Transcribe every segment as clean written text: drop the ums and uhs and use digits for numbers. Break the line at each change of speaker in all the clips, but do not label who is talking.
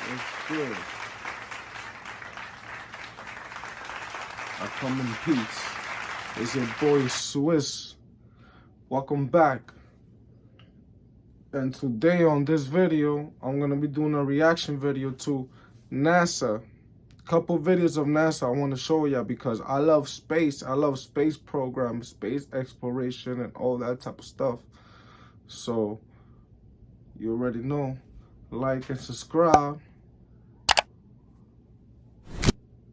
It's good. I come in peace. It's your boy Swiss. Welcome back. And today on this video, I'm gonna be doing a reaction video to NASA. Couple videos of NASA I want to show y'all because I love space. I love space programs, space exploration, and all that type of stuff. So you already know. Like and subscribe.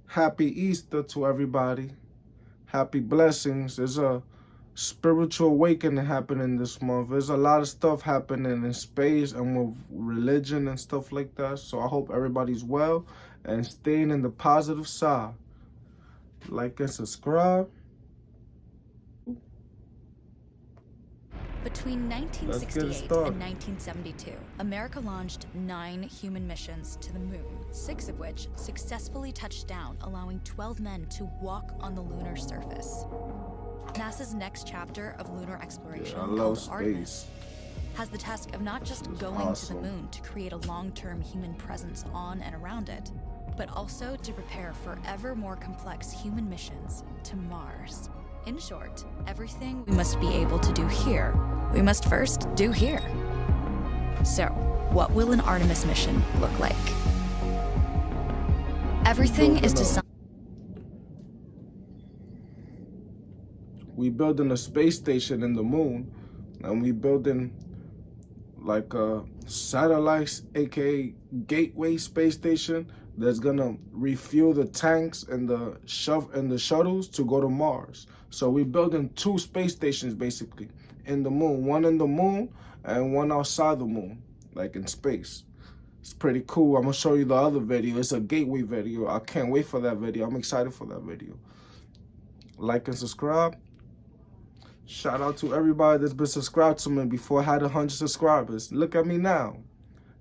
Happy Easter to everybody. Happy blessings. There's a spiritual awakening happening this month. There's a lot of stuff happening in space and with religion and stuff like that. So I hope everybody's well and staying in the positive side. Like and subscribe.
Between 1968 and 1972, America launched 9 human missions to the moon, 6 of which successfully touched down, allowing 12 men to walk on the lunar surface. NASA's next chapter of lunar exploration, called Artemis, has the task of not just going to the moon to create a long-term human presence on and around it, but also to prepare for ever more complex human missions to Mars. In short, everything we must be able to do here, we must first do here. So, what will an Artemis mission look like? Everything is designed.
We building a space station in the moon, and we building like a satellites, aka gateway space station that's gonna refuel the tanks and the shuttles to go to Mars. So we're building 2 space stations basically in the moon, one in the moon and one outside the moon, like in space. It's pretty cool. I'm gonna show you the other video. It's a gateway video. I can't wait for that video. I'm excited for that video. Like and subscribe. Shout out to everybody that's been subscribed to me before I had 100 subscribers. Look at me now.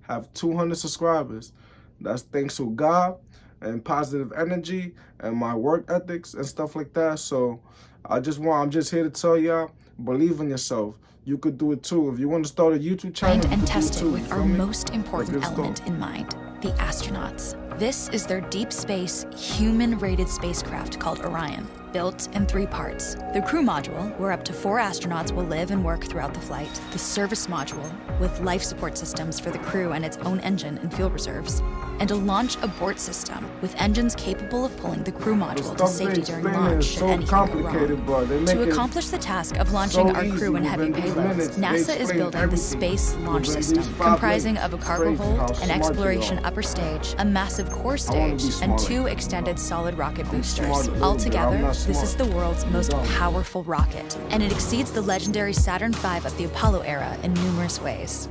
Have 200 subscribers. That's thanks to God and positive energy and my work ethics and stuff like that. So I'm just here to tell y'all, believe in yourself. You could do it too. If you want to start a YouTube channel,
and tested with our most important element in mind, the astronauts. This is their deep space, human-rated spacecraft called Orion, built in 3 parts. The crew module, where up to 4 astronauts will live and work throughout the flight. The service module, with life support systems for the crew and its own engine and fuel reserves. And a launch abort system, with engines capable of pulling the crew module to safety during launch should anything go wrong. To accomplish the task of launching our crew and heavy payloads, NASA is building the Space Launch System, comprising of a cargo hold, an exploration upper stage, a massive core stage, and 2 extended solid rocket boosters. Altogether, this is the world's most powerful rocket, and it exceeds the legendary Saturn V of the Apollo era in numerous ways.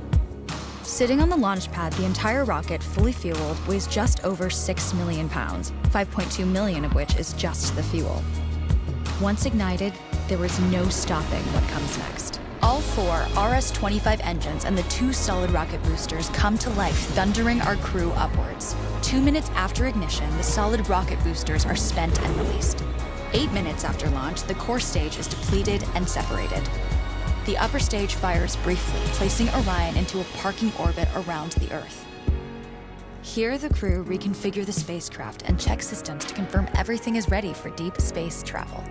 Sitting on the launch pad, the entire rocket, fully fueled, weighs just over 6 million pounds, 5.2 million of which is just the fuel. Once ignited, there is no stopping what comes next. All 4 RS-25 engines and the 2 solid rocket boosters come to life, thundering our crew upwards. 2 minutes after ignition, the solid rocket boosters are spent and released. 8 minutes after launch, the core stage is depleted and separated. The upper stage fires briefly, placing Orion into a parking orbit around the Earth. Here, the crew reconfigure the spacecraft and check systems to confirm everything is ready for deep space travel.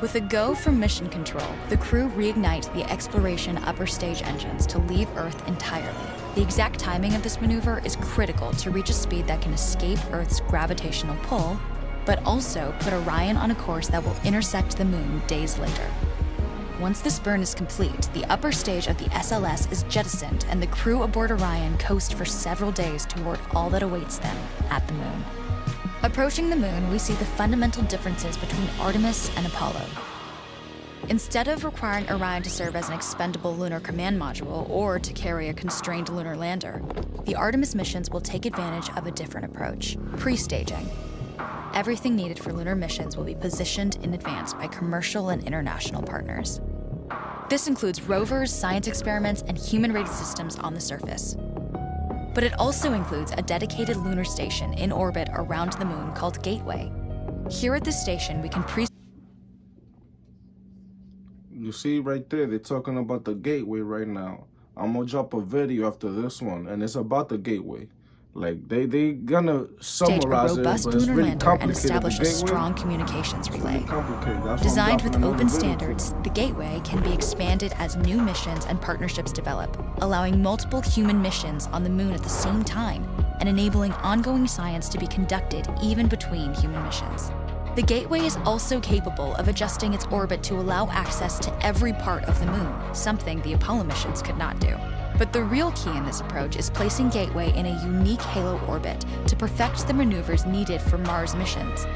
With a go from mission control, the crew reignite the exploration upper stage engines to leave Earth entirely. The exact timing of this maneuver is critical to reach a speed that can escape Earth's gravitational pull, but also put Orion on a course that will intersect the moon days later. Once this burn is complete, the upper stage of the SLS is jettisoned and the crew aboard Orion coast for several days toward all that awaits them at the moon. Approaching the moon, we see the fundamental differences between Artemis and Apollo. Instead of requiring Orion to serve as an expendable lunar command module or to carry a constrained lunar lander, the Artemis missions will take advantage of a different approach: pre-staging. Everything needed for lunar missions will be positioned in advance by commercial and international partners. This includes rovers, science experiments, and human-rated systems on the surface. But it also includes a dedicated lunar station in orbit around the moon called Gateway. Here at this station, we can
You see right there, they're talking about the Gateway right now. I'm gonna drop a video after this one, and it's about the Gateway. Like they gonna
Stage a
summarize it,
robust
but it's
lunar
really
lander and
complicated.
establish
The
a
gateway,
strong communications relay.
really complicated. That's why I'm
Designed
dropping
with
another
open
video
standards,
for
the Gateway can be expanded as new missions and partnerships develop, allowing multiple human missions on the moon at the same time and enabling ongoing science to be conducted even between human missions. The Gateway is also capable of adjusting its orbit to allow access to every part of the moon, something the Apollo missions could not do. But the real key in this approach is placing Gateway in a unique halo orbit to perfect the maneuvers needed for Mars missions.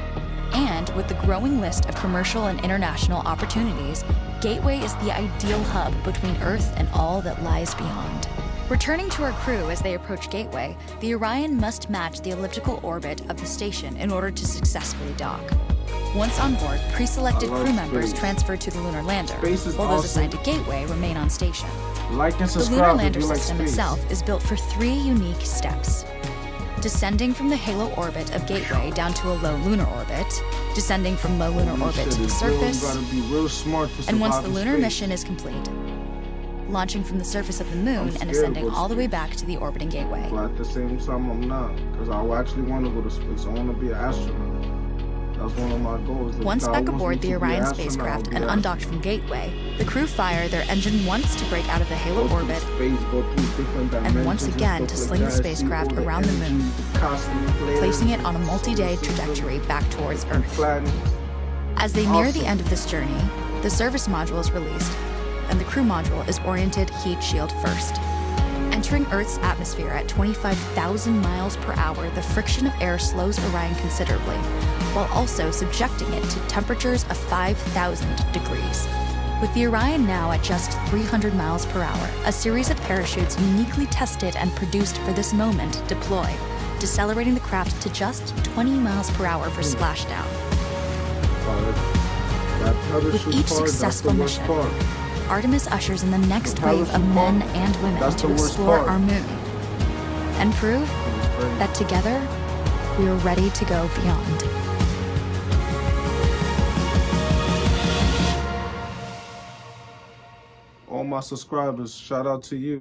And with the growing list of commercial and international opportunities, Gateway is the ideal hub between Earth and all that lies beyond. Returning to our crew as they approach Gateway, the Orion must match the elliptical orbit of the station in order to successfully dock. Once on board, pre-selected crew members transfer to the lunar lander, while those assigned to Gateway remain on station.
Like and
The lunar
subscribe if
lander
you like
system
space.
itself is built for 3 unique steps. Descending from the halo orbit of Gateway down to a low lunar orbit, descending from low lunar orbit to the surface, and once the lunar mission is complete, launching from the surface of the moon and ascending all the way back to the orbiting Gateway.
But at the same time, I'm not, because I actually want to go to space. I want to be an astronaut. That's one of my goals.
Once back aboard the Orion spacecraft and undocked from Gateway, the crew fire their engine once to break out of the halo orbit, and once again to sling the spacecraft around the moon, placing it on a multi-day trajectory back towards Earth. As they near the end of this journey, the service module is released, and the crew module is oriented heat shield first. Entering Earth's atmosphere at 25,000 miles per hour, the friction of air slows Orion considerably, while also subjecting it to temperatures of 5,000 degrees. With the Orion now at just 300 miles per hour, a series of parachutes uniquely tested and produced for this moment deploy, decelerating the craft to just 20 miles per hour for splashdown. With each successful mission, Artemis ushers in the next wave of men and women to explore our moon and prove that together we are ready to go beyond.
All my subscribers, shout out to you.